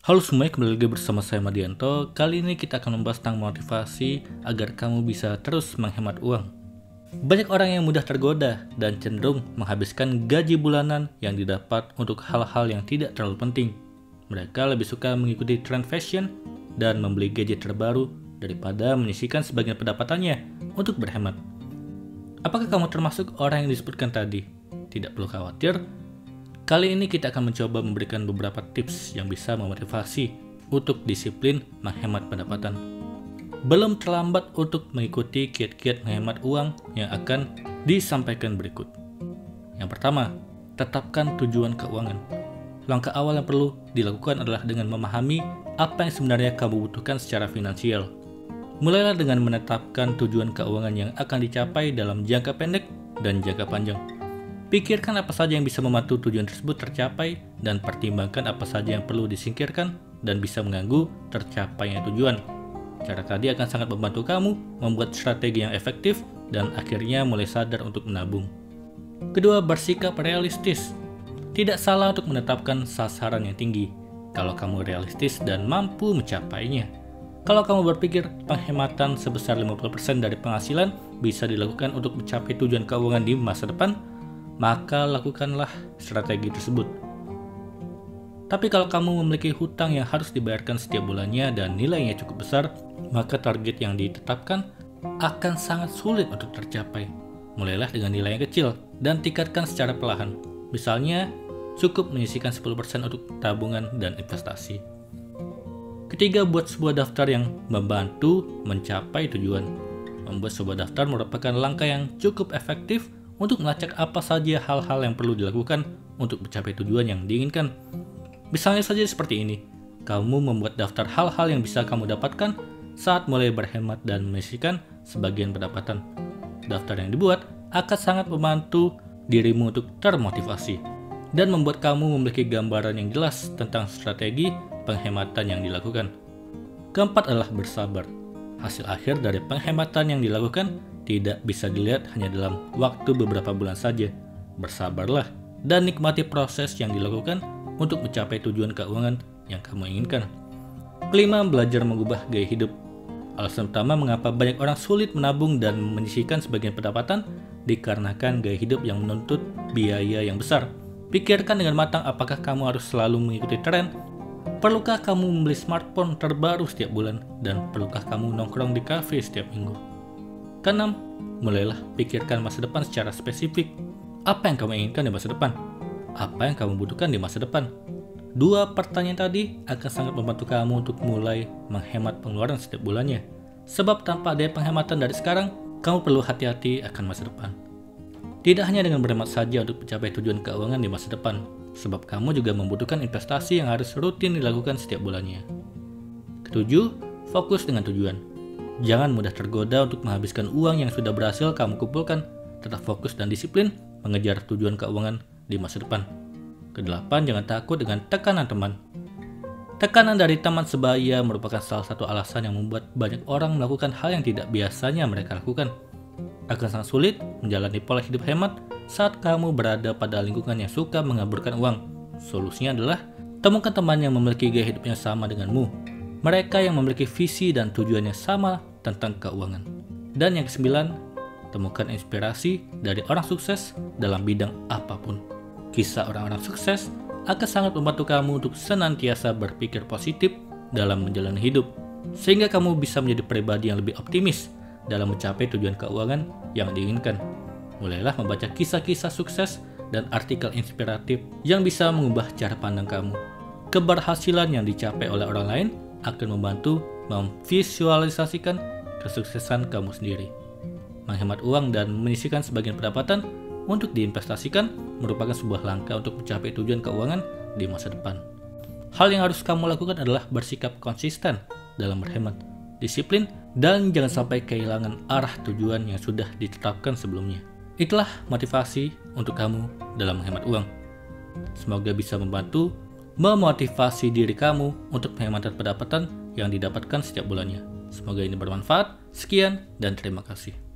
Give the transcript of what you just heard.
Halo semuanya, kembali lagi bersama saya Madianto. Kali ini kita akan membahas tentang motivasi agar kamu bisa terus menghemat uang. Banyak orang yang mudah tergoda dan cenderung menghabiskan gaji bulanan yang didapat untuk hal-hal yang tidak terlalu penting. Mereka lebih suka mengikuti tren fashion dan membeli gadget terbaru daripada menyisihkan sebagian pendapatannya untuk berhemat. Apakah kamu termasuk orang yang disebutkan tadi? Tidak perlu khawatir. Kali ini kita akan mencoba memberikan beberapa tips yang bisa memotivasi untuk disiplin menghemat pendapatan. Belum terlambat untuk mengikuti kiat-kiat menghemat uang yang akan disampaikan berikut. Yang pertama, tetapkan tujuan keuangan. Langkah awal yang perlu dilakukan adalah dengan memahami apa yang sebenarnya kamu butuhkan secara finansial. Mulailah dengan menetapkan tujuan keuangan yang akan dicapai dalam jangka pendek dan jangka panjang. Pikirkan apa saja yang bisa membantu tujuan tersebut tercapai dan pertimbangkan apa saja yang perlu disingkirkan dan bisa mengganggu tercapainya tujuan. Cara tadi akan sangat membantu kamu membuat strategi yang efektif dan akhirnya mulai sadar untuk menabung. Kedua, bersikap realistis. Tidak salah untuk menetapkan sasaran yang tinggi kalau kamu realistis dan mampu mencapainya. Kalau kamu berpikir penghematan sebesar 50% dari penghasilan bisa dilakukan untuk mencapai tujuan keuangan di masa depan, maka lakukanlah strategi tersebut. Tapi kalau kamu memiliki hutang yang harus dibayarkan setiap bulannya dan nilainya cukup besar, maka target yang ditetapkan akan sangat sulit untuk tercapai. Mulailah dengan nilai yang kecil dan tingkatkan secara perlahan. Misalnya, cukup menyisihkan 10% untuk tabungan dan investasi. Ketiga, buat sebuah daftar yang membantu mencapai tujuan. Membuat sebuah daftar merupakan langkah yang cukup efektif untuk melacak apa saja hal-hal yang perlu dilakukan untuk mencapai tujuan yang diinginkan. Misalnya saja seperti ini, kamu membuat daftar hal-hal yang bisa kamu dapatkan saat mulai berhemat dan menyisihkan sebagian pendapatan. Daftar yang dibuat akan sangat membantu dirimu untuk termotivasi dan membuat kamu memiliki gambaran yang jelas tentang strategi penghematan yang dilakukan. Keempat adalah bersabar. Hasil akhir dari penghematan yang dilakukan tidak bisa dilihat hanya dalam waktu beberapa bulan saja. Bersabarlah dan nikmati proses yang dilakukan untuk mencapai tujuan keuangan yang kamu inginkan. Kelima, belajar mengubah gaya hidup. Alasan utama mengapa banyak orang sulit menabung dan menyisihkan sebagian pendapatan dikarenakan gaya hidup yang menuntut biaya yang besar. Pikirkan dengan matang apakah kamu harus selalu mengikuti tren. Perlukah kamu membeli smartphone terbaru setiap bulan? Dan perlukah kamu nongkrong di kafe setiap minggu? Keenam, mulailah pikirkan masa depan secara spesifik. Apa yang kamu inginkan di masa depan? Apa yang kamu butuhkan di masa depan? Dua pertanyaan tadi akan sangat membantu kamu untuk mulai menghemat pengeluaran setiap bulannya. Sebab tanpa adanya penghematan dari sekarang, kamu perlu hati-hati akan masa depan. Tidak hanya dengan berhemat saja untuk mencapai tujuan keuangan di masa depan, sebab kamu juga membutuhkan investasi yang harus rutin dilakukan setiap bulannya. Ketujuh, fokus dengan tujuan. Jangan mudah tergoda untuk menghabiskan uang yang sudah berhasil kamu kumpulkan. Tetap fokus dan disiplin mengejar tujuan keuangan di masa depan. Kedelapan, jangan takut dengan tekanan teman. Tekanan dari teman sebaya merupakan salah satu alasan yang membuat banyak orang melakukan hal yang tidak biasanya mereka lakukan. Akan sangat sulit menjalani pola hidup hemat saat kamu berada pada lingkungan yang suka mengaburkan uang. Solusinya adalah temukan teman yang memiliki gaya hidup yang sama denganmu. Mereka yang memiliki visi dan tujuan yang sama tentang keuangan. Dan yang kesembilan, temukan inspirasi dari orang sukses dalam bidang apapun. Kisah orang-orang sukses akan sangat membantu kamu untuk senantiasa berpikir positif dalam menjalani hidup, sehingga kamu bisa menjadi pribadi yang lebih optimis dalam mencapai tujuan keuangan yang diinginkan. Mulailah membaca kisah-kisah sukses dan artikel inspiratif yang bisa mengubah cara pandang kamu. Keberhasilan yang dicapai oleh orang lain akan membantu memvisualisasikan kesuksesan kamu sendiri. Menghemat uang dan menyisihkan sebagian pendapatan untuk diinvestasikan merupakan sebuah langkah untuk mencapai tujuan keuangan di masa depan. Hal yang harus kamu lakukan adalah bersikap konsisten dalam berhemat, disiplin, dan jangan sampai kehilangan arah tujuan yang sudah ditetapkan sebelumnya. Itulah motivasi untuk kamu dalam menghemat uang. Semoga bisa membantu memotivasi diri kamu untuk penghematan pendapatan yang didapatkan setiap bulannya. Semoga ini bermanfaat. Sekian dan terima kasih.